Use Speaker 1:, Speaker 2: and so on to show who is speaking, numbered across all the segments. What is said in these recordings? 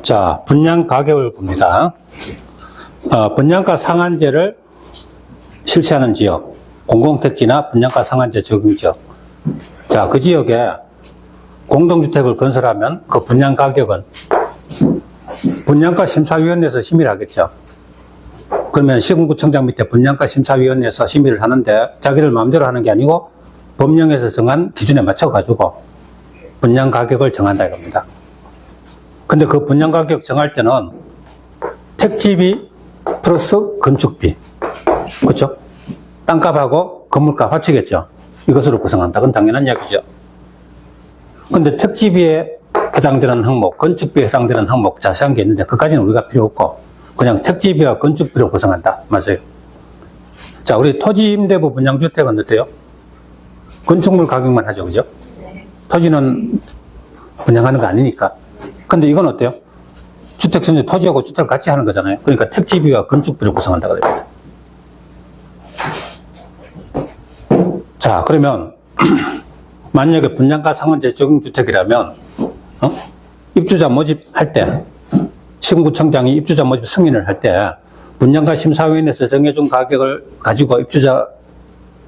Speaker 1: 자, 분양 가격을 봅니다. 분양가 상한제를 실시하는 지역, 공공택지나 분양가 상한제 적용 지역. 자, 그 지역에 공동주택을 건설하면 그 분양 가격은 분양가 심사위원회에서 심의를 하겠죠. 그러면 시군구청장 밑에 분양가 심사위원회에서 심의를 하는데 자기들 마음대로 하는 게 아니고 법령에서 정한 기준에 맞춰가지고 분양 가격을 정한다 이겁니다. 근데 그 분양 가격 정할 때는 택지비 플러스 건축비. 그렇죠? 땅값하고 건물값 합치겠죠. 이것으로 구성한다. 그건 당연한 이야기죠. 근데 택지비에 해당되는 항목, 건축비에 해당되는 항목 자세한 게 있는데 그까지는 우리가 필요 없고 그냥 택지비와 건축비로 구성한다. 맞아요. 자, 우리 토지임대부 분양주택은 어때요? 건축물 가격만 하죠. 그죠? 토지는 분양하는 거 아니니까. 근데 이건 어때요? 주택선지 토지하고 주택을 같이 하는 거잖아요. 그러니까 택지비와 건축비를 구성한다 그럽니다. 자, 그러면 만약에 분양가 상한제 적용주택이라면 입주자 모집할 때 시군구청장이 입주자 모집 승인을 할 때 분양가 심사위원회에서 정해준 가격을 가지고 입주자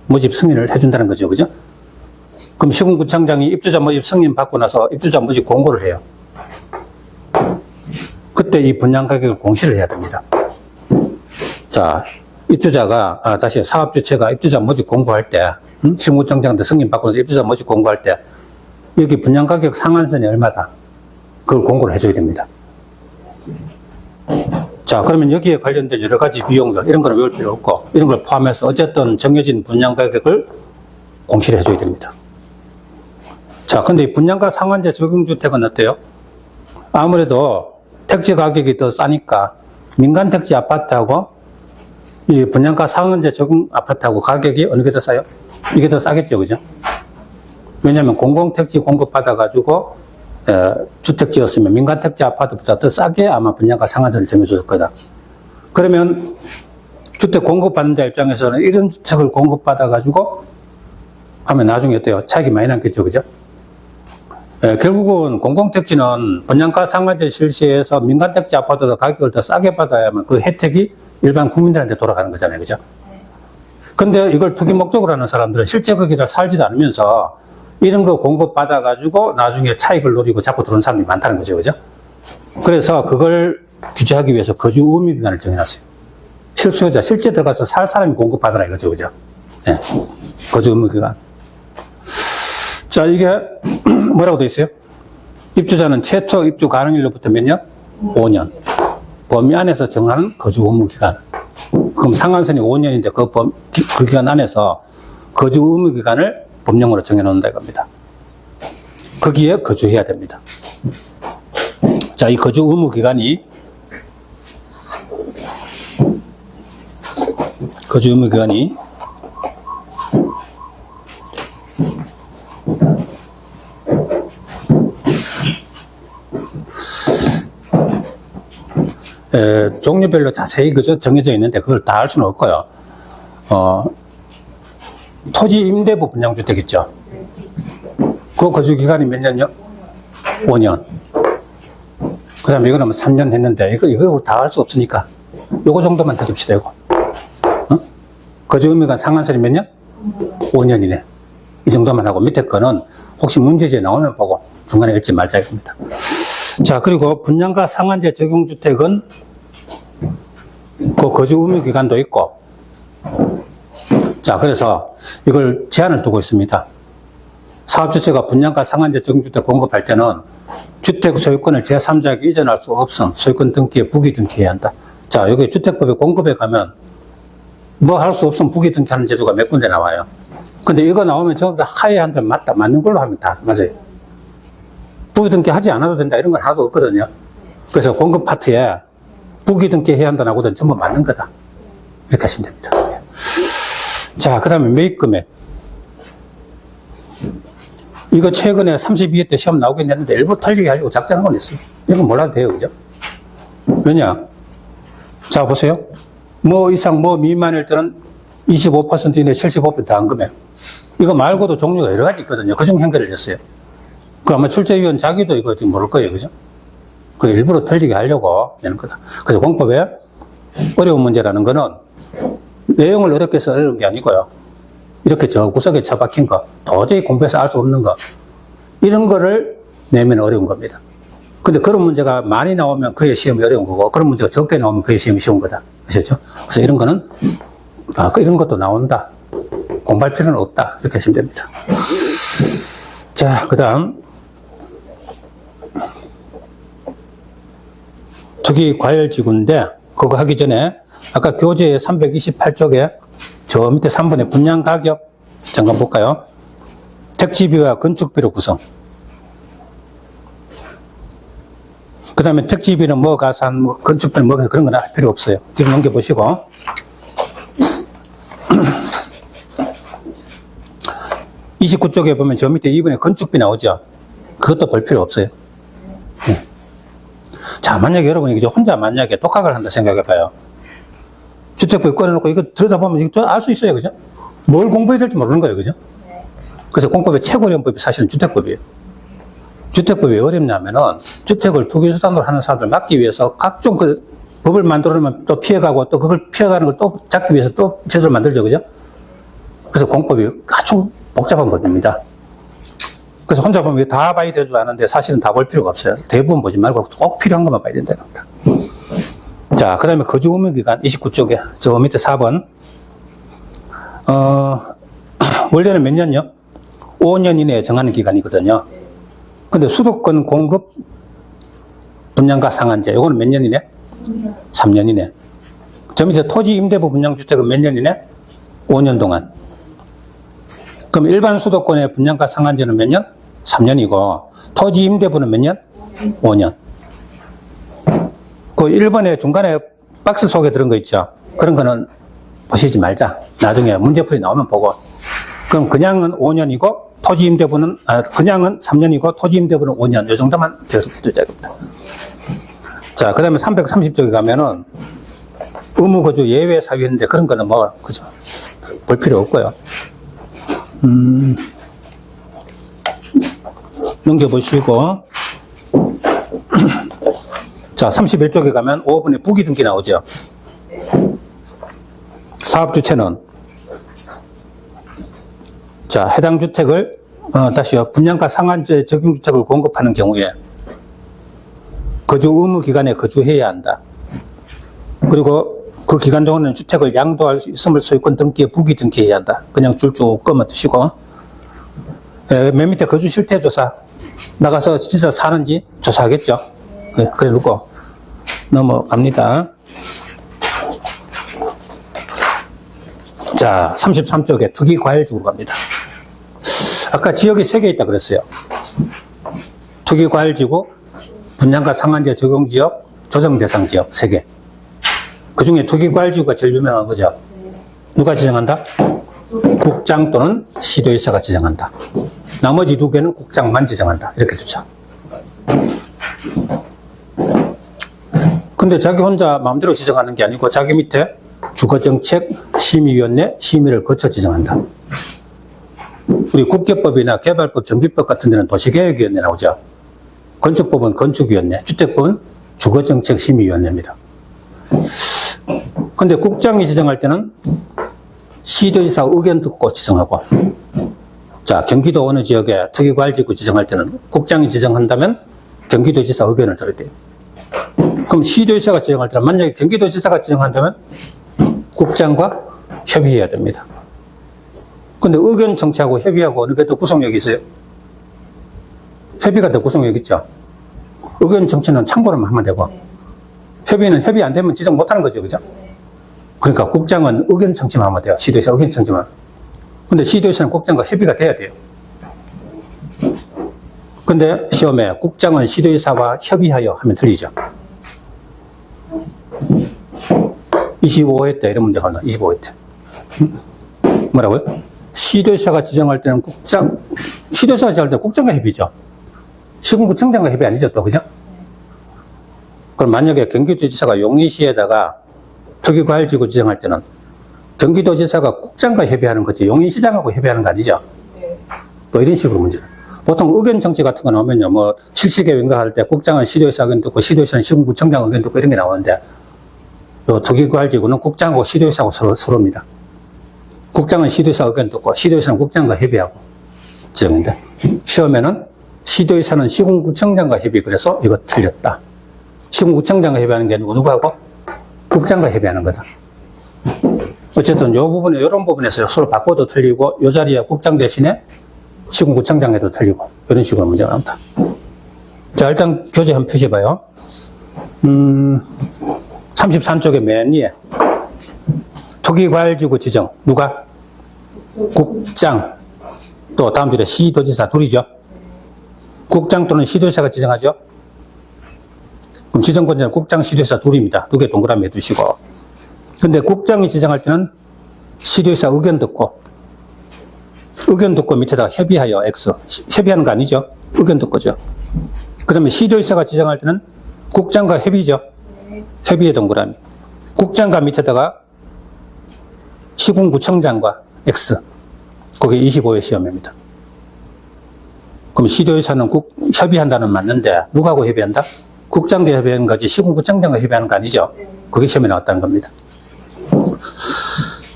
Speaker 1: 모집 승인을 해준다는 거죠. 그죠? 그럼 시군구청장이 입주자 모집 승인 받고 나서 입주자 모집 공고를 해요. 그때 이 분양 가격을 공시를 해야 됩니다. 자, 입주자가, 다시 사업주체가 입주자 모집 공고할 때, 시군구청장한테 승인 받고 나서 입주자 모집 공고할 때, 여기 분양 가격 상한선이 얼마다? 그걸 공고를 해줘야 됩니다. 자, 그러면 여기에 관련된 여러 가지 비용들, 이런 거는 외울 필요 없고, 이런 걸 포함해서 어쨌든 정해진 분양 가격을 공시를 해줘야 됩니다. 자, 근데 이 분양가 상한제 적용주택은 어때요? 아무래도 택지 가격이 더 싸니까 민간 택지 아파트하고 이 분양가 상한제 적용 아파트하고 가격이 어느 게 더 싸요? 이게 더 싸겠죠, 그죠? 왜냐하면 공공택지 공급받아가지고 주택 지었으면 민간 택지 아파트보다 더 싸게 아마 분양가 상한선을 정해줬을 거다. 그러면 주택 공급받는 자 입장에서는 이런 주택을 공급받아가지고 하면 나중에 어때요? 차익이 많이 남겠죠, 그죠? 결국은 공공택지는 분양가 상한제 실시해서 민간택지 아파트도 가격을 더 싸게 받아야만 그 혜택이 일반 국민들한테 돌아가는 거잖아요. 그죠? 근데 이걸 투기 목적으로 하는 사람들은 실제 거기다 살지도 않으면서 이런 거 공급받아가지고 나중에 차익을 노리고 자꾸 들어오는 사람들이 많다는 거죠. 그죠? 그래서 그걸 규제하기 위해서 거주 의무 기간을 정해놨어요. 실수요자, 실제 들어가서 살 사람이 공급받아라 이거죠. 그죠? 네. 거주 의무 기간. 자, 이게 뭐라고 되어 있어요? 입주자는 최초 입주 가능일로부터 몇 년? 5년. 범위 안에서 정하는 거주 의무 기간. 그럼 상한선이 5년인데 그 기간 안에서 거주 의무 기간을 법령으로 정해놓는다 이겁니다. 거기에 거주해야 됩니다. 자, 이 거주 의무 기간이 종류별로 자세히 그저 정해져 있는데 그걸 다 알 수는 없고요. 토지 임대부 분양주택 있죠. 그 거주 기간이 몇 년이요? 5년. 그 다음에 이거는 3년 했는데 이거 다 알 수 없으니까 요거 정도만 해줍시다. 이거. 거주 의무기간 상한선이 몇 년? 5년이네. 이 정도만 하고 밑에 거는 혹시 문제지에 나오면 보고 중간에 읽지 말자 이겁니다. 자, 그리고 분양가 상한제 적용주택은 그 거주 의무 기간도 있고, 자, 그래서 이걸 제한을 두고 있습니다. 사업주체가 분양가 상한제 적용주택 공급할 때는 주택 소유권을 제3자에게 이전할 수 없음, 소유권 등기에 부기 등기해야 한다. 자, 여기 주택법의 공급에 가면 뭐 할 수 없으면 부기 등기하는 제도가 몇 군데 나와요. 근데 이거 나오면 전부 다 하야한테 맞는 걸로 하면 다 맞아요. 부기 등기 하지 않아도 된다 이런 건 하나도 없거든요. 그래서 공급 파트에 부기 등기 해야 한다 나고는 전부 맞는 거다. 이렇게 하시면 됩니다. 자, 그 다음에 매입 금액. 이거 최근에 32회 때 시험 나오긴 했는데 일부 털리게 하려고 작정한 건 있어요. 이건 몰라도 돼요. 그죠? 왜냐? 자, 보세요. 뭐 이상 뭐 미만일 때는 25% 이내 75% 한금액. 이거 말고도 종류가 여러 가지 있거든요. 그중 현결을 했어요. 그 아마 출제위원 자기도 이거 지금 모를 거예요. 그죠? 그 일부러 틀리게 하려고 내는 거다. 그래서 공법에 어려운 문제라는 거는 내용을 어렵게 해서 어려운 게 아니고요. 이렇게 저 구석에 처박힌 거, 도저히 공부해서 알 수 없는 거, 이런 거를 내면 어려운 겁니다. 근데 그런 문제가 많이 나오면 그의 시험이 어려운 거고, 그런 문제가 적게 나오면 그의 시험이 쉬운 거다. 아시죠? 그래서 이런 거는, 이런 것도 나온다. 공부할 필요는 없다. 이렇게 하시면 됩니다. 자, 그 다음. 특이 과열지구인데, 그거 하기 전에, 아까 교재 328쪽에 저 밑에 3번에 분양 가격 잠깐 볼까요? 택지비와 건축비로 구성. 그 다음에 택지비는 뭐 가산, 뭐 건축비는 뭐 그런 건 할 필요 없어요. 뒤로 넘겨보시고. 29쪽에 보면 저 밑에 2번에 건축비 나오죠? 그것도 볼 필요 없어요. 네. 자, 만약에 여러분이 혼자 만약에 독학을 한다 생각해봐요. 주택부에 꺼내놓고 이거 들여다보면 이거 알 수 있어요. 그죠? 뭘 공부해야 될지 모르는 거예요. 그죠? 그래서 공법의 최고 어려운 법이 사실은 주택법이에요. 주택법이 왜 어렵냐면은 주택을 투기수단으로 하는 사람들 막기 위해서 각종 그 법을 만들어 놓으면 또 피해가고 또 그걸 피해가는 걸 또 잡기 위해서 또 제도를 만들죠. 그죠? 그래서 공법이 아주 복잡한 법입니다. 그래서 혼자 보면 다 봐야 될 줄 아는데 사실은 다 볼 필요가 없어요. 대부분 보지 말고 꼭 필요한 것만 봐야 된다는 겁니다. 자, 그 다음에 거주 의무기간 29쪽에 저 밑에 4번. 원래는 몇 년요? 5년 이내에 정하는 기간이거든요. 근데 수도권 공급 분양가 상한제, 요거는 몇 년 이내? 3년 이내. 저 밑에 토지 임대부 분양주택은 몇 년 이내? 5년 동안. 그럼 일반 수도권의 분양가 상한제는 몇 년? 3년이고, 토지 임대부는 몇 년? 5년. 그 1번에 중간에 박스 속에 들은 거 있죠? 그런 거는 보시지 말자. 나중에 문제풀이 나오면 보고. 그럼 그냥은 5년이고, 토지 임대부는, 그냥은 3년이고, 토지 임대부는 5년. 요 정도만 해두자입니다. 자, 그 다음에 330쪽에 가면은, 의무거주 예외 사유인데 그런 거는 뭐, 그죠? 볼 필요 없고요. 넘겨보시고. 자, 31쪽에 가면 5번에 부기등기 나오죠. 사업주체는, 자, 해당 주택을, 다시요. 분양가 상한제 적용주택을 공급하는 경우에 거주 의무 기간에 거주해야 한다. 그리고 그 기간 동안은 주택을 양도할 수 있음을 소유권 등기에 부기 등기해야 한다. 그냥 줄쭉 꺼만 두시고. 맨 밑에 거주 실태 조사. 나가서 진짜 사는지 조사하겠죠. 그래 놓고 넘어갑니다. 자, 33쪽에 투기 과열지구로 갑니다. 아까 지역이 3개 있다 그랬어요. 투기 과열지구, 분양가 상한제 적용지역, 조정대상지역 3개. 그 중에 투기 과열지구가 제일 유명한 거죠. 누가 지정한다? 국장 또는 시도의사가 지정한다. 나머지 2개는 국장만 지정한다. 이렇게 두자. 근데 자기 혼자 마음대로 지정하는 게 아니고 자기 밑에 주거정책 심의위원회 심의를 거쳐 지정한다. 우리 국계법이나 개발법, 정비법 같은 데는 도시계획위원회 나오죠. 건축법은 건축위원회, 주택법은 주거정책심의위원회입니다. 근데 국장이 지정할 때는 시도지사 의견 듣고 지정하고, 자, 경기도 어느 지역에 투기과열지구 지정할 때는 국장이 지정한다면 경기도지사 의견을 들어야 돼요. 그럼 시도지사가 지정할 때는 만약에 경기도지사가 지정한다면 국장과 협의해야 됩니다. 근데 의견 정치하고 협의하고 어느 게 더 구속력이 있어요? 협의가 더 구속력 있죠? 의견 정치는 참고로만 하면 되고, 협의는 협의 안 되면 지정 못 하는 거죠. 그죠? 그러니까 국장은 의견 정치만 하면 돼요. 시도지사 의견 정치만. 근데 시도지사는 국장과 협의가 돼야 돼요. 근데 시험에 국장은 시도지사와 협의하여 하면 틀리죠. 25회 때 이런 문제가 나와요. 25회 때. 뭐라고요? 시도지사가 지정할 때는 시도지사가 지정할 때는 국장과 협의죠. 시군구청장과 협의 아니죠, 또, 그죠? 그럼 만약에 경기도지사가 용인시에다가 투기과열지구 지정할 때는 경기도지사가 국장과 협의하는 거지, 용인시장하고 협의하는 거 아니죠? 또 이런 식으로 문제를. 보통 의견 정치 같은 거 나오면요, 뭐, 실시계획인가 할 때 국장은 시도의사 의견 듣고 시도의사는 시군구청장 의견 듣고 이런 게 나오는데, 요 투기과열지구는 국장하고 시도의사하고 서로입니다. 국장은 시도의사 의견 듣고 시도의사는 국장과 협의하고 지정인데, 시험에는 시도의사는 시군구청장과 협의, 그래서 이거 틀렸다. 시군구청장과 협의하는 게 아니고 누구하고? 국장과 협의하는 거다. 어쨌든 요 부분에, 요런 부분에서 서로 바꿔도 틀리고, 요 자리에 국장 대신에 시군구청장에도 틀리고, 이런 식으로 문제가 나온다. 자, 일단 교재 한번 표시해봐요. 33쪽에 맨 위에. 투기과열지구 지정. 누가? 국장. 또 다음 줄에 시도지사 둘이죠. 국장 또는 시도지사가 지정하죠. 그럼 지정권자는 국장, 시도지사 둘입니다. 두 개 동그라미 해두시고. 근데 국장이 지정할 때는 시도지사 의견 듣고 밑에다가 협의하여 X. 협의하는 거 아니죠? 의견 듣고죠. 그 다음에 시도지사가 지정할 때는 국장과 협의죠. 협의의 동그라미. 국장과 밑에다가 시군구청장과 X. 그게 25회 시험입니다. 그럼 시도의사는 협의한다는 맞는데 누구하고 협의한다? 국장과 협의하는 거지 시군구청장과 협의하는 거 아니죠? 그게 시험에 나왔다는 겁니다.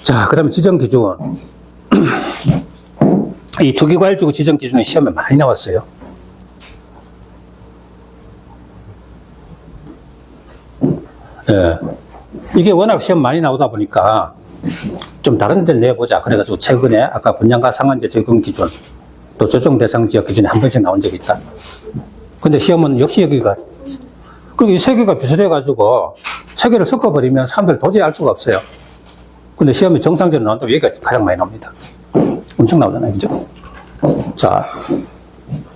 Speaker 1: 자, 그 다음에 지정기준. 이 투기과열지구 지정기준은 시험에 많이 나왔어요. 예. 이게 워낙 시험 많이 나오다 보니까 좀 다른 데를 내보자. 그래가지고 최근에 아까 분양가 상한제 적용 기준, 또 조정 대상 지역 기준에 한 번씩 나온 적이 있다. 근데 시험은 역시 여기가, 그리고 이 세 개가 비슷해가지고 세 개를 섞어버리면 사람들 도저히 알 수가 없어요. 근데 시험에 정상적으로 나온다면 여기가 가장 많이 나옵니다. 엄청 나오잖아요. 그죠? 자,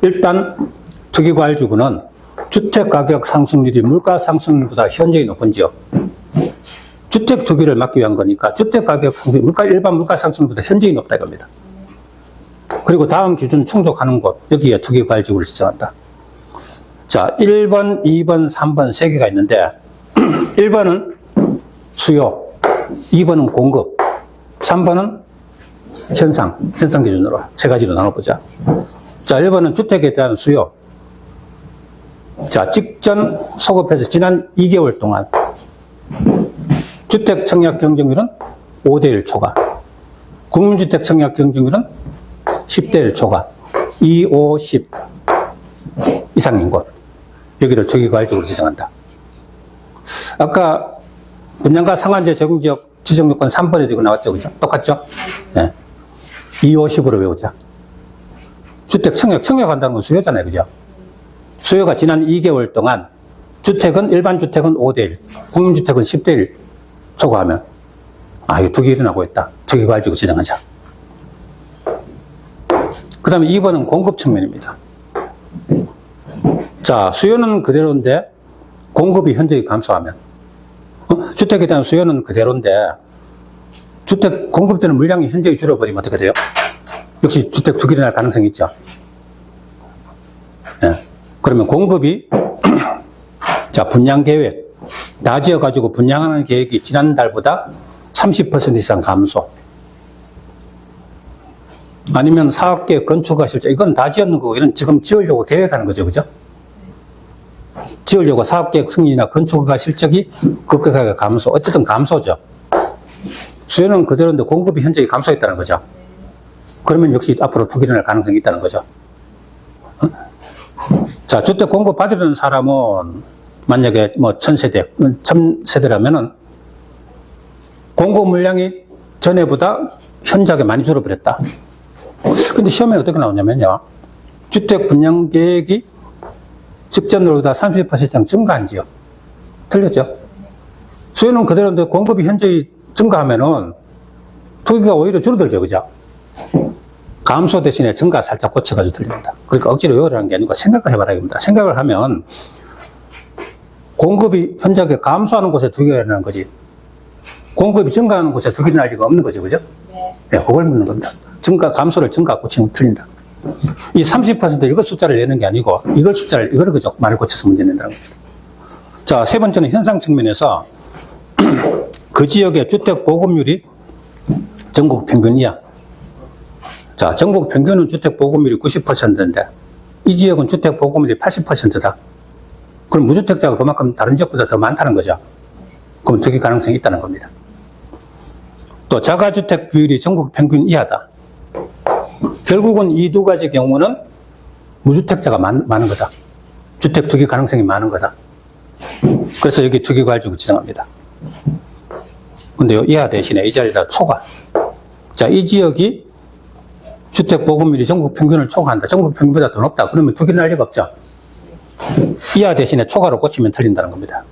Speaker 1: 일단 투기과열지구는 주택가격 상승률이 물가 상승률보다 현저히 높은 지역. 주택 투기를 막기 위한 거니까 주택가격 일반 물가 상승률보다 현저히 높다 이겁니다. 그리고 다음 기준 충족하는 곳, 여기에 투기과열지구를 지정한다. 자, 1번, 2번, 3번 세 개가 있는데 1번은 수요, 2번은 공급, 3번은 현상 기준으로 세 가지로 나눠보자. 자, 1번은 주택에 대한 수요. 자, 직전 소급해서 지난 2개월 동안 주택 청약 경쟁률은 5대1 초과, 국민주택 청약 경쟁률은 10대1 초과, 2, 5, 10 이상인 곳. 여기를 투기과열지구로 지정한다. 아까 분양가 상한제 적용지역 지정요건 3번에도 이거 나왔죠. 그죠? 똑같죠? 네. 2, 5, 10으로 외우자. 주택 청약한다는 건 수요잖아요. 그죠? 수요가 지난 2개월 동안 일반 주택은 5대1, 국민주택은 10대1 초과하면, 이거 두 개 일어나고 있다. 투기과열지구 지정하자. 그 다음에 2번은 공급 측면입니다. 자, 수요는 그대로인데 공급이 현저히 감소하면, 주택에 대한 수요는 그대로인데 주택 공급되는 물량이 현저히 줄어버리면 어떻게 돼요? 역시 주택 투기 일어날 가능성이 있죠. 네. 그러면 공급이 자, 분양 계획 다 지어가지고 분양하는 계획이 지난달보다 30% 이상 감소, 아니면 사업계획 건축가 실제 이건 다 지었는 거고 이런 지금 지으려고 계획하는 거죠. 그죠? 지으려고 사업계획 승인이나 건축가 실적이 급격하게 감소, 어쨌든 감소죠. 수요는 그대로인데 공급이 현저히 감소했다는 거죠. 그러면 역시 앞으로 투기 일어날 가능성이 있다는 거죠. 자, 주택 공급 받으려는 사람은 만약에 뭐 1000세대라면은 공급 물량이 전에보다 현저하게 많이 줄어버렸다. 근데 시험에 어떻게 나오냐면요. 주택 분양 계획이 직전으로보다 30% 이상 증가한 지역. 틀렸죠? 수요는 그대로인데 공급이 현저히 증가하면은 투기가 오히려 줄어들죠. 그죠? 감소 대신에 증가 살짝 고쳐가지고 틀립니다. 그러니까 억지로 외우라는 게 아니고 생각을 해봐라 이겁니다. 생각을 하면 공급이 현저하게 감소하는 곳에 투기가 일어나는 거지, 공급이 증가하는 곳에 투기가 일어날 리가 없는 거죠. 그죠? 네, 그걸 묻는 겁니다. 감소를 증가 고치면 틀린다. 이 30% 이걸 숫자를 내는 게 아니고 이걸 그죠? 말을 고쳐서 문제 낸다는 겁니다. 자, 세 번째는 현상 측면에서 그 지역의 주택 보급률이 전국 평균 이하. 자, 전국 평균은 주택 보급률이 90%인데 이 지역은 주택 보급률이 80%다. 그럼 무주택자가 그만큼 다른 지역보다 더 많다는 거죠. 그럼 투기 가능성이 있다는 겁니다. 또 자가주택 비율이 전국 평균 이하다. 결국은 이 두 가지 경우는 무주택자가 많은 거다. 주택 투기 가능성이 많은 거다. 그래서 여기 투기과열지구 지정합니다. 근데 요 이하 대신에 이 자리에다 초과. 자, 이 지역이 주택 보급률이 전국 평균을 초과한다. 전국 평균보다 더 높다. 그러면 투기는 할 리가 없죠. 이하 대신에 초과로 고치면 틀린다는 겁니다.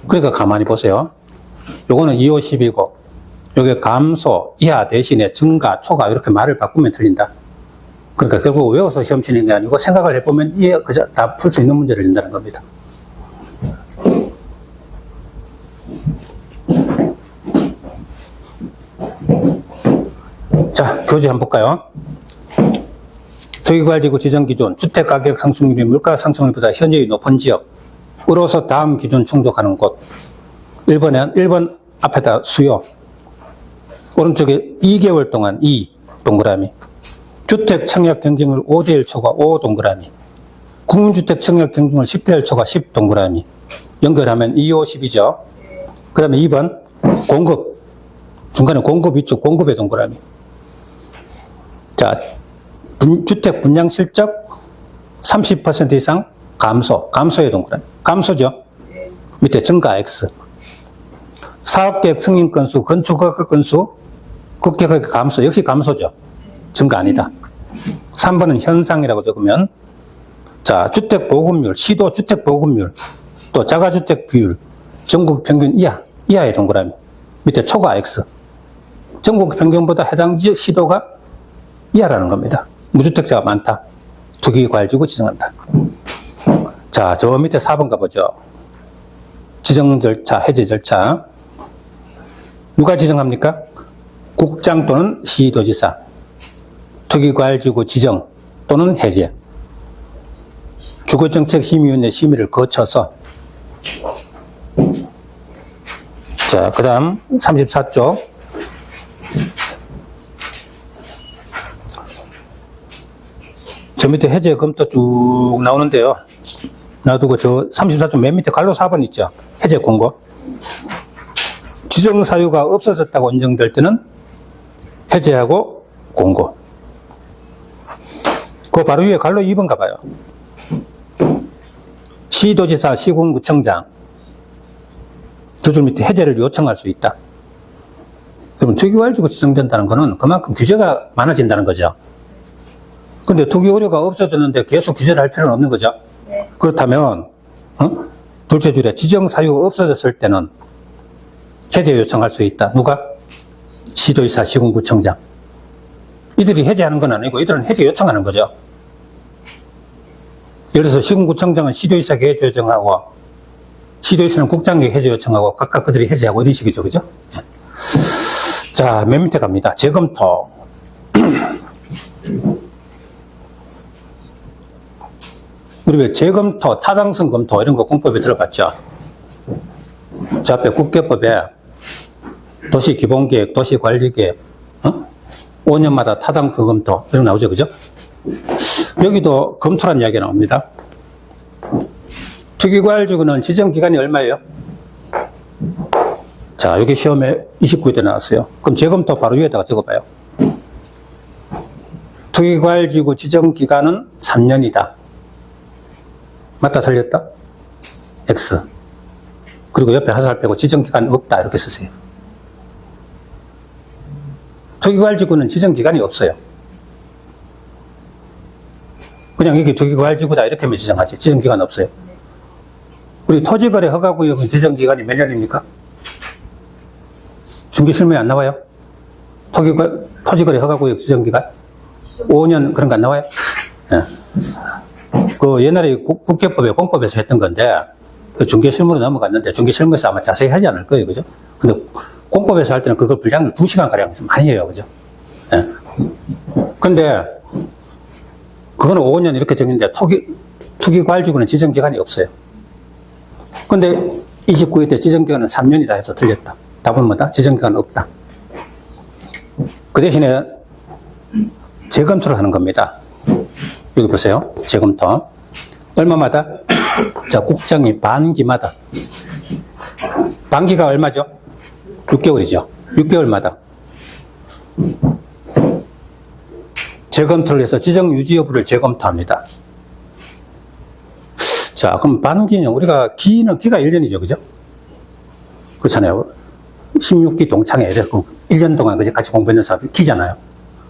Speaker 1: 그러니까 가만히 보세요. 요거는 250이고, 요게 감소, 이하 대신에 증가, 초과 이렇게 말을 바꾸면 틀린다. 그러니까 결국 외워서 시험 치는 게 아니고 생각을 해보면 이해, 그저 다 풀 수 있는 문제를 낸다는 겁니다. 자, 교재 한번 볼까요? 투기과열지구 지정기준, 주택가격 상승률이 물가 상승률보다 현저히 높은 지역으로서 다음 기준 충족하는 곳. 1번 앞에다 수요. 오른쪽에 2개월 동안 2 동그라미. 주택 청약 경쟁률 5대1 초과 5 동그라미. 국민주택 청약 경쟁률 10대1 초과 10 동그라미. 연결하면 2, 5, 10이죠. 그 다음에 2번 공급. 중간에 공급 위쪽 공급의 동그라미. 자, 주택 분양 실적 30% 이상 감소의 동그라미. 감소죠. 밑에 증가 X. 사업계획 승인 건수, 건축가격 건수, 급격하게 감소. 역시 감소죠. 증가 아니다. 3번은 현상이라고 적으면, 자, 주택 보급률, 시도 주택 보급률, 또 자가주택 비율, 전국 평균 이하의 동그라미. 밑에 초과 X. 전국 평균보다 해당 지역 시도가 이하라는 겁니다. 무주택자가 많다. 투기과열지구 지정한다. 자, 저 밑에 4번 가보죠. 지정 절차, 해제 절차. 누가 지정합니까? 국장 또는 시도지사. 투기과열지구 지정 또는 해제. 주거정책심의위원회 심의를 거쳐서. 자, 그 다음 34쪽. 저 밑에 해제 검토 쭉 나오는데요. 놔두고 저 34쪽 맨 밑에 갈로 4번 있죠. 해제 공고. 지정 사유가 없어졌다고 인정될 때는 해제하고 공고. 그 바로 위에 갈로 2번 가봐요. 시도지사, 시군구청장. 두 줄 밑에 해제를 요청할 수 있다. 그러면 투기과열지구 지정된다는 것은 그만큼 규제가 많아진다는 거죠. 근데 투기 우려가 없어졌는데 계속 규제를 할 필요는 없는 거죠. 네. 그렇다면 둘째 줄에 지정 사유가 없어졌을 때는 해제 요청할 수 있다. 누가? 시도지사, 시군구청장. 이들이 해제하는 건 아니고 이들은 해제 요청하는 거죠. 예를 들어서 시군구청장은 시도지사에게 해제 요청하고 시도지사는 국장에게 해제 요청하고 각각 그들이 해제하고 이런 식이죠. 그죠? 자, 맨 밑에 갑니다. 재검토. 우리 왜 재검토, 타당성 검토 이런 거 공법에 들어봤죠? 저 앞에 국계법에 도시기본계획, 도시관리계획, 5년마다 타당성 검토 이런 거 나오죠, 그죠? 여기도 검토란 이야기가 나옵니다. 투기과열지구는 지정기간이 얼마예요? 자, 여기 시험에 29일 때 나왔어요. 그럼 재검토 바로 위에다가 적어봐요. 투기과열지구 지정기간은 3년이다. 맞다, 틀렸다? X. 그리고 옆에 하살 빼고 지정기간 없다. 이렇게 쓰세요. 투기과열지구는 지정기간이 없어요. 그냥 이게 투기과열지구다. 이렇게만 지정하지. 지정기간 없어요. 우리 토지거래 허가구역은 지정기간이 몇 년입니까? 중개실무에 안 나와요? 토지거래 허가구역 지정기간? 5년 그런 거 안 나와요? 네. 그 옛날에 국계법에 공법에서 했던 건데 그 중개실무로 넘어갔는데 중개실무에서 아마 자세히 하지 않을 거예요. 그죠? 근데 공법에서 할 때는 그걸 분량을 2시간가량 많이 해요. 그죠? 예. 근데 그거는 5년 이렇게 정했는데 투기과열지구는 지정기간이 없어요. 근데 29회 때 지정기간은 3년이다 해서 틀렸다. 답은 뭐다? 지정기간 없다. 그 대신에 재검토를 하는 겁니다. 여기 보세요. 재검토. 얼마마다? 자, 국장이 반기마다. 반기가 얼마죠? 6개월이죠. 6개월마다. 재검토를 해서 지정 유지 여부를 재검토합니다. 자, 그럼 반기는 우리가 기가 1년이죠. 그죠? 그렇잖아요. 16기 동창회. 1년 동안 같이 공부했는 사람이 기잖아요.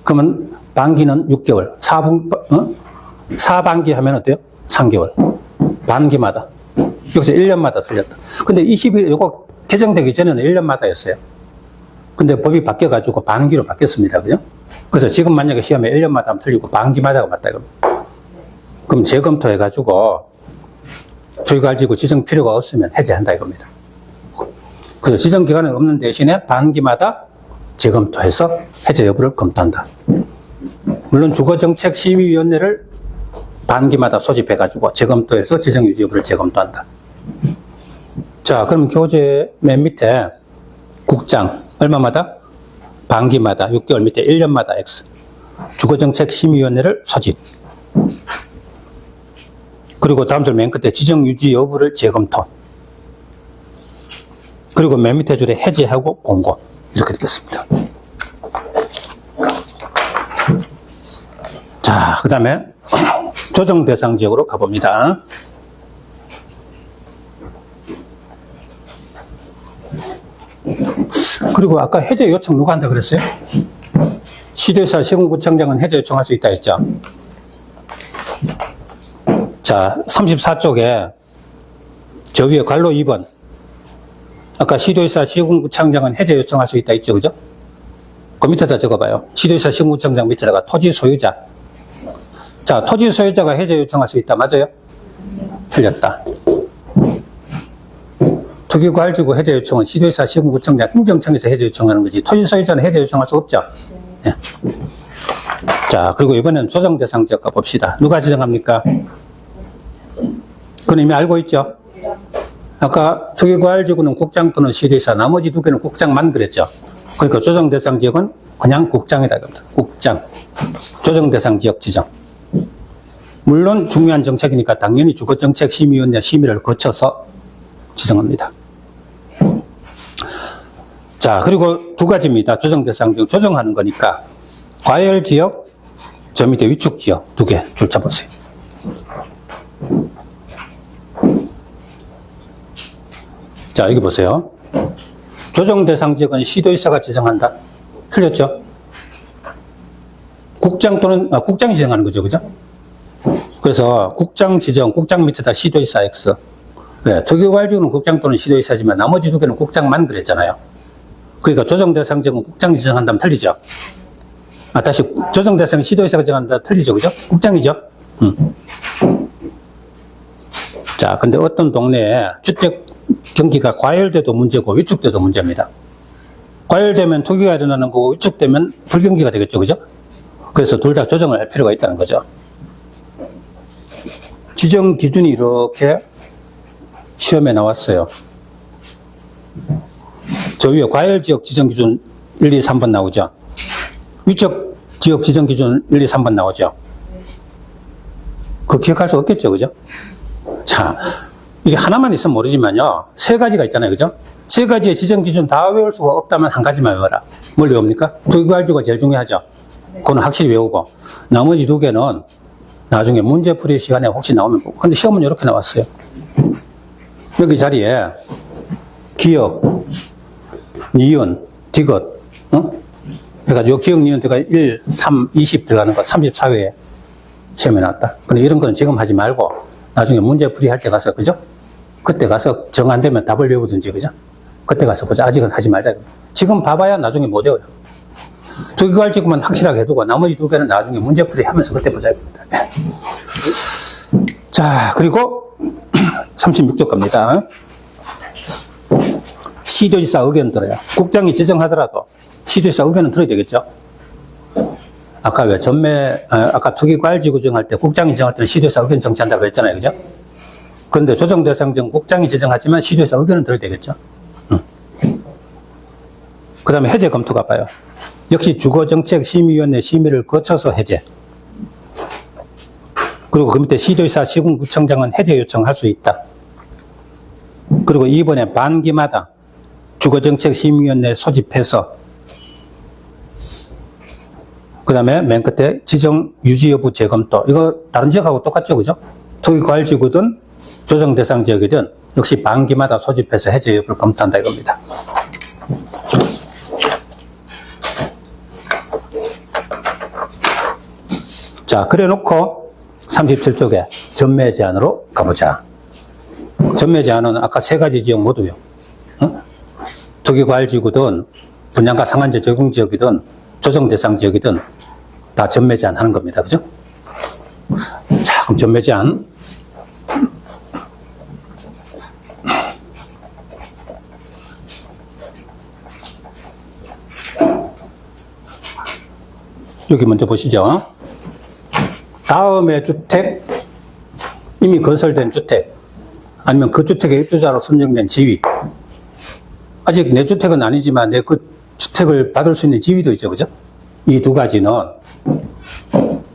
Speaker 1: 그러면 반기는 6개월. 4반기 하면 어때요? 3개월. 반기마다. 여기서 1년마다 틀렸다. 근데 20일, 이거 개정되기 전에는 1년마다였어요. 근데 법이 바뀌어가지고 반기로 바뀌었습니다. 그죠? 그래서 지금 만약에 시험에 1년마다 하면 틀리고 반기마다가 맞다. 그럼 재검토해가지고 조기과열지구 지정 필요가 없으면 해제한다 이겁니다. 그래서 지정 기간은 없는 대신에 반기마다 재검토해서 해제 여부를 검토한다. 물론 주거정책심의위원회를 반기마다 소집해가지고 재검토해서 지정 유지 여부를 재검토한다. 자, 그럼 교재 맨 밑에 국장 얼마마다? 반기마다 6개월 밑에 1년마다 X. 주거정책심의위원회를 소집. 그리고 다음 줄 맨 끝에 지정 유지 여부를 재검토. 그리고 맨 밑에 줄에 해제하고 공고. 이렇게 되겠습니다. 자, 그 다음에 조정 대상 지역으로 가봅니다. 그리고 아까 해제 요청 누가 한다 그랬어요? 시도지사 시군구청장은 해제 요청할 수 있다 했죠? 자, 34쪽에 저 위에 괄호 2번. 아까 시도지사 시군구청장은 해제 요청할 수 있다 있죠, 그죠? 그 밑에다 적어봐요. 시도지사 시군구청장 밑에다가 토지 소유자. 자, 토지 소유자가 해제 요청할 수 있다. 맞아요? 틀렸다. 투기과열지구 해제 요청은 시도지사 시군구청장 행정청에서 해제 요청하는 거지. 토지 소유자는 해제 요청할 수 없죠. 네. 자, 그리고 이번엔 조정 대상 지역 가봅시다. 누가 지정합니까? 그건 이미 알고 있죠? 아까 투기과열지구는 국장 또는 시도지사, 나머지 두 개는 국장만 그랬죠. 그러니까 조정 대상 지역은 그냥 국장이다. 국장. 조정 대상 지역 지정. 물론 중요한 정책이니까 당연히 주거정책심의위원회 심의를 거쳐서 지정합니다. 자, 그리고 두 가지입니다. 조정 대상 지역 조정하는 거니까 과열 지역, 저 밑에 위축 지역 두 개 줄쳐 보세요. 자, 여기 보세요. 조정 대상 지역은 시도지사가 지정한다. 틀렸죠? 국장 또는 국장이 지정하는 거죠, 그죠? 그래서 국장 지정, 국장 밑에다 시도지사 X. 네, 투기과열지구는 국장 또는 시도지사지만 나머지 두 개는 국장만 그랬잖아요. 그러니까 조정 대상 지역은 국장 지정한다면 틀리죠. 다시 조정 대상 시도지사가 지정한다 틀리죠, 그죠? 국장이죠. 자, 근데 어떤 동네에 주택 경기가 과열돼도 문제고 위축돼도 문제입니다. 과열되면 투기가 일어나는 거고 위축되면 불경기가 되겠죠, 그죠? 그래서 둘 다 조정을 할 필요가 있다는 거죠. 지정 기준이 이렇게 시험에 나왔어요. 저 위에 과열지역 지정 기준 1, 2, 3번 나오죠. 위축 지역 지정 기준 1, 2, 3번 나오죠. 그거 기억할 수 없겠죠, 그죠? 자, 이게 하나만 있으면 모르지만요. 세 가지가 있잖아요, 그죠? 세 가지의 지정 기준 다 외울 수가 없다면 한 가지만 외워라. 뭘 외웁니까? 투기과열지구가 제일 중요하죠. 그거는 확실히 외우고 나머지 두 개는 나중에 문제풀이 시간에 혹시 나오면 보고. 근데 시험은 이렇게 나왔어요. 여기 자리에 기억, 니은, 디귿, 그래가지고 기억, 니은, 디귿 1, 3, 20 들어가는 거 34회에 시험에 나왔다. 근데 이런 거는 지금 하지 말고 나중에 문제풀이 할 때 가서, 그죠? 그때 가서 정 안 되면 답을 외우든지, 그죠? 그때 가서 보자. 아직은 하지 말자. 지금 봐봐야 나중에 못 외워요. 투기과열지구만 확실하게 해두고 나머지 두 개는 나중에 문제풀이 하면서 그때 보자. 자, 그리고 36쪽 갑니다. 시도지사 의견 들어요. 국장이 지정하더라도 시도지사 의견은 들어야 되겠죠. 아까 왜 아까 투기과열지구 지정할 때 국장이 지정할 때는 시도지사 의견 정치한다고 했잖아요, 그죠? 그런데 조정 대상 지역 국장이 지정하지만 시도지사 의견은 들어야 되겠죠. 그 다음에 해제 검토 가봐요. 역시 주거정책심의위원회 심의를 거쳐서 해제. 그리고 그 밑에 시도지사, 시군구청장은 해제 요청할 수 있다. 그리고 2번에 반기마다 주거정책심의위원회 소집해서, 그 다음에 맨 끝에 지정 유지 여부 재검토. 이거 다른 지역하고 똑같죠, 그죠? 투기과열지구든 조정 대상 지역이든 역시 반기마다 소집해서 해제 여부를 검토한다 이겁니다. 자, 그래 놓고 37쪽에 전매 제한으로 가보자. 전매 제한은 아까 세 가지 지역 모두요. 투기과열지구든 분양가 상한제 적용 지역이든 조정 대상 지역이든 다 전매 제한 하는 겁니다. 그죠? 자, 그럼 전매 제한. 여기 먼저 보시죠. 다음의 주택, 이미 건설된 주택, 아니면 그 주택의 입주자로 선정된 지위. 아직 내 주택은 아니지만 내 그 주택을 받을 수 있는 지위도 있죠. 그죠? 이 두 가지는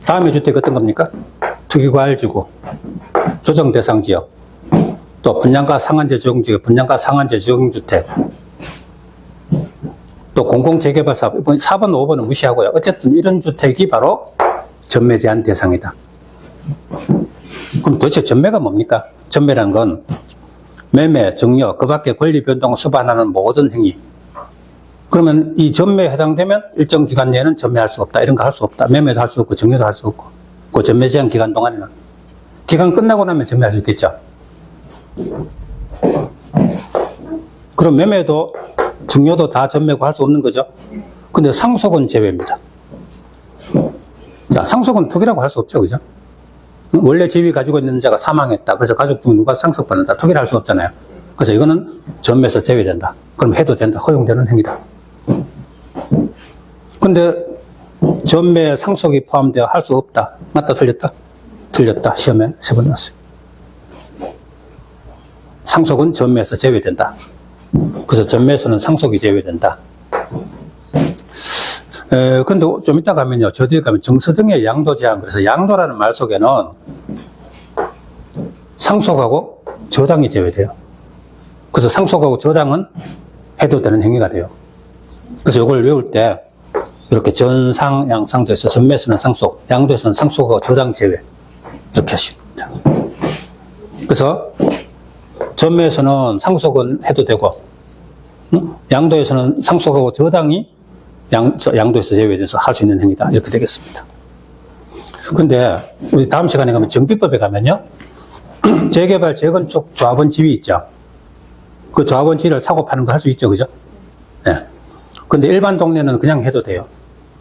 Speaker 1: 다음의 주택 어떤 겁니까? 투기과열지구, 조정 대상 지역, 또 분양가 상한제 적용지역, 분양가 상한제 적용주택, 또 공공재개발 사업, 4번, 5번은 무시하고요. 어쨌든 이런 주택이 바로 전매 제한 대상이다. 그럼 도대체 전매가 뭡니까? 전매란 건 매매, 증여, 그 밖에 권리 변동을 수반하는 모든 행위. 그러면 이 전매에 해당되면 일정 기간 내에는 전매할 수 없다. 이런 거 할 수 없다. 매매도 할 수 없고 증여도 할 수 없고. 그 전매 제한 기간 동안에는. 기간 끝나고 나면 전매할 수 있겠죠. 그럼 매매도 증여도 다 전매고 할 수 없는 거죠. 근데 상속은 제외입니다. 자, 상속은 투기라고 할 수 없죠. 그죠? 원래 지위 가지고 있는 자가 사망했다. 그래서 가족 중 누가 상속받는다. 투기를 할 수 없잖아요. 그래서 이거는 전매에서 제외된다. 그럼 해도 된다. 허용되는 행위다. 근데 전매 상속이 포함되어 할 수 없다. 맞다, 틀렸다? 틀렸다. 시험에 3번 나왔어요. 상속은 전매에서 제외된다. 그래서 전매에서는 상속이 제외된다. 근데 좀 이따 가면요. 저 뒤에 가면 정서 등의 양도 제한. 그래서 양도라는 말 속에는 상속하고 저당이 제외돼요. 그래서 상속하고 저당은 해도 되는 행위가 돼요. 그래서 이걸 외울 때 이렇게 전상, 양상도에서 전매에서는 상속, 양도에서는 상속하고 저당 제외. 이렇게 하십니다. 그래서 전매에서는 상속은 해도 되고, 양도에서는 상속하고 저당이 양도에서 제외돼서 할 수 있는 행위다. 이렇게 되겠습니다. 근데 우리 다음 시간에 가면 정비법에 가면요. 재개발, 재건축, 조합원 지위 있죠. 그 조합원 지위를 사고 파는 거 할 수 있죠. 그죠? 네. 근데 일반 동네는 그냥 해도 돼요.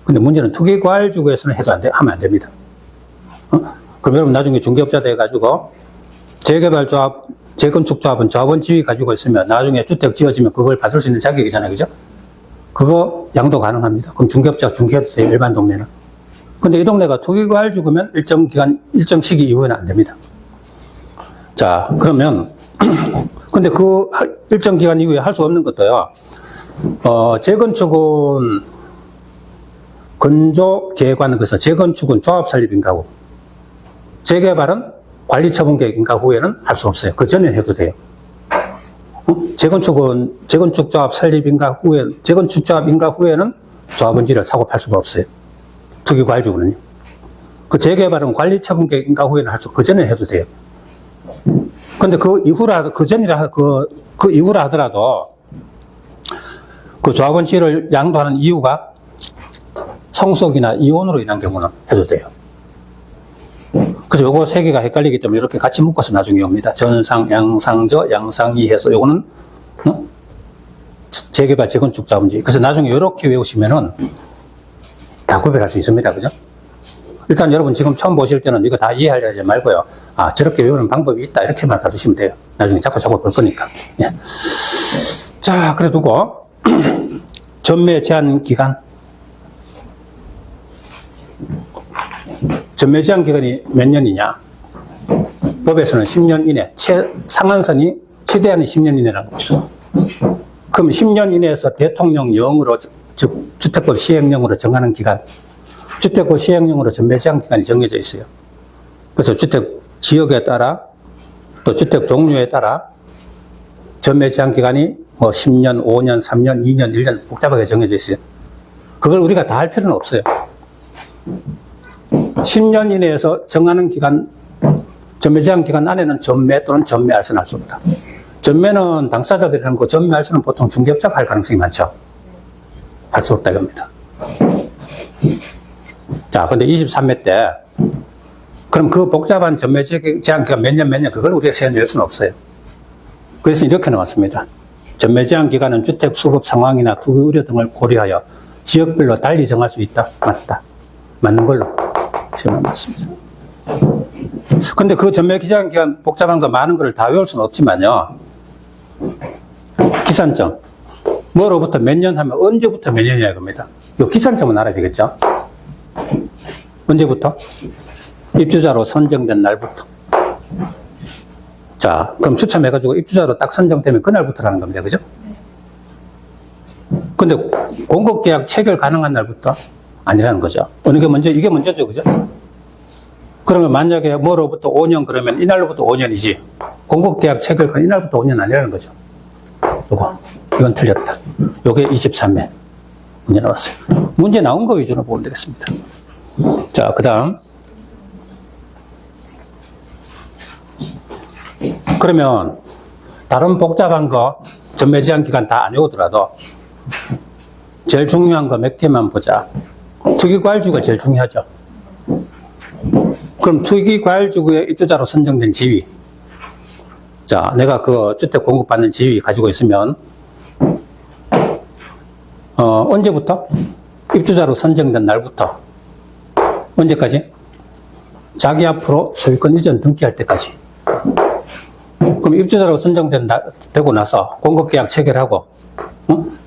Speaker 1: 근데 문제는 투기과열지구에서는 해도 하면 안 됩니다. 그럼 여러분 나중에 중개업자 돼가지고 재개발 조합, 재건축 조합은 조합원 지위 가지고 있으면 나중에 주택 지어지면 그걸 받을 수 있는 자격이잖아요. 그죠? 그거 양도 가능합니다. 그럼 중개업자가 중개해도 돼요. 일반 동네는. 근데 이 동네가 투기과열지구면 일정 기간, 일정 시기 이후에는 안 됩니다. 자, 그러면 근데 그 일정 기간 이후에 할 수 없는 것도요. 재건축은 건조 계획관, 그래서 재건축은 조합 설립 인가후, 재개발은 관리처분 계획 인가 후에는 할 수 없어요. 그 전에 해도 돼요. 재건축은 재건축 조합 설립 인가 후에, 재건축 조합 인가 후에는 조합원지를 사고 팔 수가 없어요. 투기과열지구는요. 그 재개발은 관리처분 계획 인가 후에는 그 전에 해도 돼요. 근데 그 이후라 하더라도 그 조합원지를 양도하는 이유가 성속이나 이혼으로 인한 경우는 해도 돼요. 그래서 요거 세 개가 헷갈리기 때문에 이렇게 같이 묶어서 나중에 옵니다. 전상, 양상저, 양상이 해서 요거는 재개발, 재건축 자본주의. 그래서 나중에 이렇게 외우시면은 다 구별할 수 있습니다. 그죠? 일단 여러분 지금 처음 보실 때는 이거 다 이해하려 하지 말고요. 아, 저렇게 외우는 방법이 있다. 이렇게만 봐두시면 돼요. 나중에 자꾸 볼 거니까. 예. 자, 그래 두고 전매 제한 기간. 전매 제한 기간이 몇 년이냐? 법에서는 10년 이내, 상한선이 최대한이 10년 이내라는 겁니다. 그럼 10년 이내에서 대통령령으로, 즉 주택법 시행령으로 정하는 기간, 주택법 시행령으로 전매 제한 기간이 정해져 있어요. 그래서 주택 지역에 따라 또 주택 종류에 따라 전매 제한 기간이 뭐 10년, 5년, 3년, 2년, 1년 복잡하게 정해져 있어요. 그걸 우리가 다 할 필요는 없어요. 10년 이내에서 정하는 기간, 전매 제한 기간 안에는 전매 또는 전매 알선을 할 수 없다. 전매는 당사자들이 하는 거, 전매 알선은 보통 중개업자가 할 가능성이 많죠. 할 수 없다 이겁니다. 자, 근데 23회 때 그럼 그 복잡한 전매 제한 기간 몇 년 그걸 우리가 세워낼 수는 없어요. 그래서 이렇게 나왔습니다. 전매 제한 기간은 주택 수급 상황이나 투기 우려 등을 고려하여 지역별로 달리 정할 수 있다. 맞다. 맞는 걸로 세워놨습니다. 근데 그 전매 제한 기간 복잡한 거 많은 거를 다 외울 수는 없지만요. 기산점. 뭐로부터 몇 년 하면 언제부터 몇 년이야 이겁니다. 이 기산점은 알아야 되겠죠? 언제부터? 입주자로 선정된 날부터. 자, 그럼 추첨해가지고 입주자로 딱 선정되면 그날부터라는 겁니다. 그죠? 근데 공급계약 체결 가능한 날부터 아니라는 거죠. 어느 게 먼저? 이게 먼저죠. 그죠? 그러면 만약에 뭐로부터 5년 그러면 이날로부터 5년이지. 공급계약 체결 이날부터 5년 아니라는 거죠. 이건 틀렸다. 요게 23회 문제 나왔어요. 문제 나온 거 위주로 보면 되겠습니다. 자, 그 다음. 그러면 다른 복잡한 거 전매 제한 기간 다 안 외우더라도 제일 중요한 거 몇 개만 보자. 투기과열지구가 제일 중요하죠. 그럼 투기과열지구의 입주자로 선정된 지위. 자, 내가 그 주택 공급받는 지위 가지고 있으면 언제부터? 입주자로 선정된 날부터 언제까지? 자기 앞으로 소유권 이전 등기할 때까지. 그럼 입주자로 선정되고 나서 공급계약 체결하고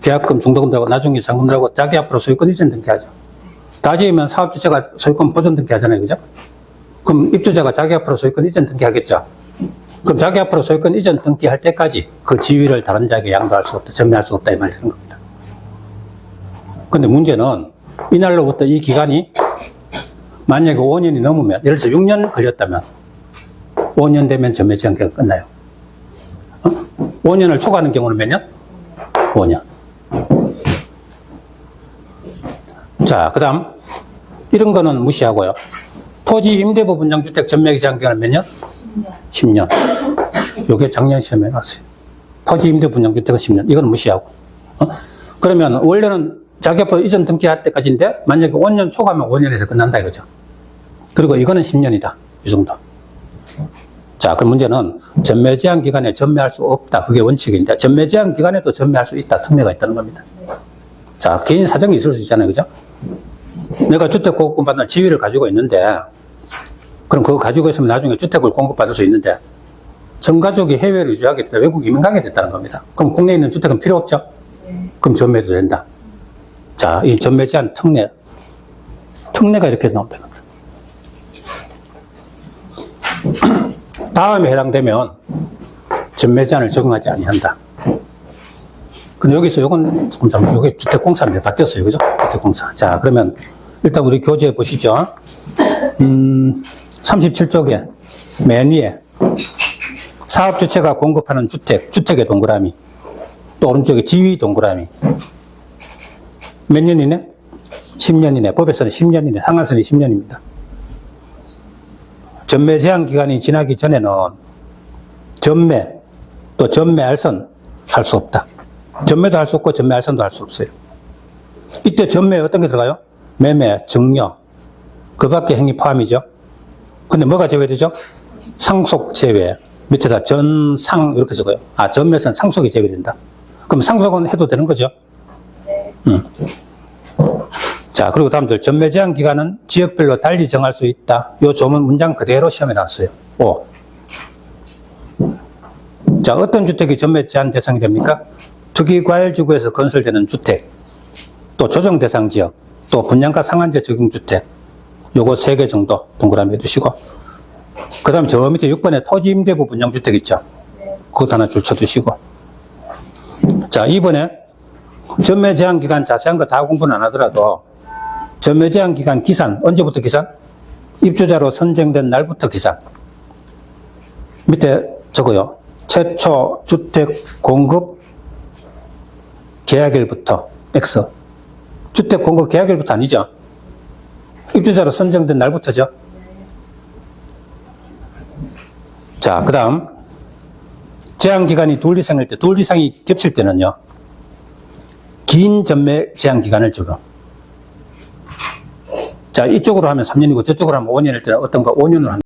Speaker 1: 계약금 중도금 들어가고 나중에 잔금 들어가고 자기 앞으로 소유권 이전 등기하죠. 따지면 사업주체가 소유권 보존 등기하잖아요. 그죠? 그럼 입주자가 자기 앞으로 소유권 이전 등기하겠죠. 그럼 자기 앞으로 소유권 이전 등기할 때까지 그 지위를 다른 자에게 양도할 수 없다, 전매할 수 없다 이 말이 되는 겁니다. 근데 문제는 이날로부터 이 기간이 만약에 5년이 넘으면, 예를 들어서 6년 걸렸다면 5년 되면 전매 제한 기간 끝나요. 5년을 초과하는 경우는 몇 년? 5년. 자, 그 다음 이런 거는 무시하고요. 토지 임대부 분양주택 전매 제한 기간은 몇 년? 10년. 요게 작년 시험에 나왔어요. 토지 임대 분양주택은 10년. 이건 무시하고. 그러면 원래는 자기 앞으로 이전 등기할 때까지인데 만약에 5년 초과하면 5년에서 끝난다 이거죠. 그리고 이거는 10년이다. 이 정도. 자, 그럼 문제는 전매 제한 기간에 전매할 수 없다. 그게 원칙인데 전매 제한 기간에도 전매할 수 있다. 특례가 있다는 겁니다. 자, 개인 사정이 있을 수 있잖아요. 그죠? 내가 주택 공급받는 지위를 가지고 있는데 그럼 그거 가지고 있으면 나중에 주택을 공급받을 수 있는데 전 가족이 해외로 이주하게 됐다. 외국 이민 가게 됐다는 겁니다. 그럼 국내에 있는 주택은 필요 없죠? 그럼 전매도 된다. 자, 이 전매 제한 특례가 이렇게 나온다. 다음에 해당되면 전매 제한을 적용하지 아니한다. 근데 여기서 요건 요게 주택공사입니다. 바뀌었어요. 그죠? 주택공사. 자, 그러면 일단 우리 교재 보시죠. 37쪽에 맨 위에 사업주체가 공급하는 주택의 동그라미. 또 오른쪽에 지위 동그라미. 몇 년이네? 10년이네. 법에서는 10년이네. 상한선이 10년입니다. 전매 제한 기간이 지나기 전에는 전매, 또 전매 알선 할 수 없다. 전매도 할 수 없고 전매 알선도 할 수 없어요. 이때 전매에 어떤 게 들어가요? 매매, 증여, 그 밖에 행위 포함이죠. 근데 뭐가 제외되죠? 상속 제외. 밑에다 전상 이렇게 적어요. 아, 전매선 상속이 제외된다. 그럼 상속은 해도 되는 거죠? 자, 그리고 다음들 전매 제한 기간은 지역별로 달리 정할 수 있다. 요 조문 문장 그대로 시험에 나왔어요. 5. 자, 어떤 주택이 전매 제한 대상이 됩니까? 투기과열지구에서 건설되는 주택, 또 조정 대상 지역, 또 분양가 상한제 적용 주택. 요거 3개 정도 동그라미 해두시고, 그 다음에 저 밑에 6번에 토지 임대부 분양주택 있죠? 그것 하나 줄 쳐두시고. 자, 2번에 전매 제한 기간 자세한 거 다 공부는 안 하더라도 전매 제한 기간 기산, 언제부터 기산? 입주자로 선정된 날부터 계산. 밑에 적어요. 최초 주택 공급 계약일부터 X. 주택 공급 계약일부터 아니죠? 입주자로 선정된 날부터죠? 자, 그 다음 제한기간이 둘 이상일 때, 둘 이상이 겹칠 때는요, 긴 전매 제한기간을 적어. 자, 이쪽으로 하면 3년이고 저쪽으로 하면 5년일 때는 어떤가 5년을 한다.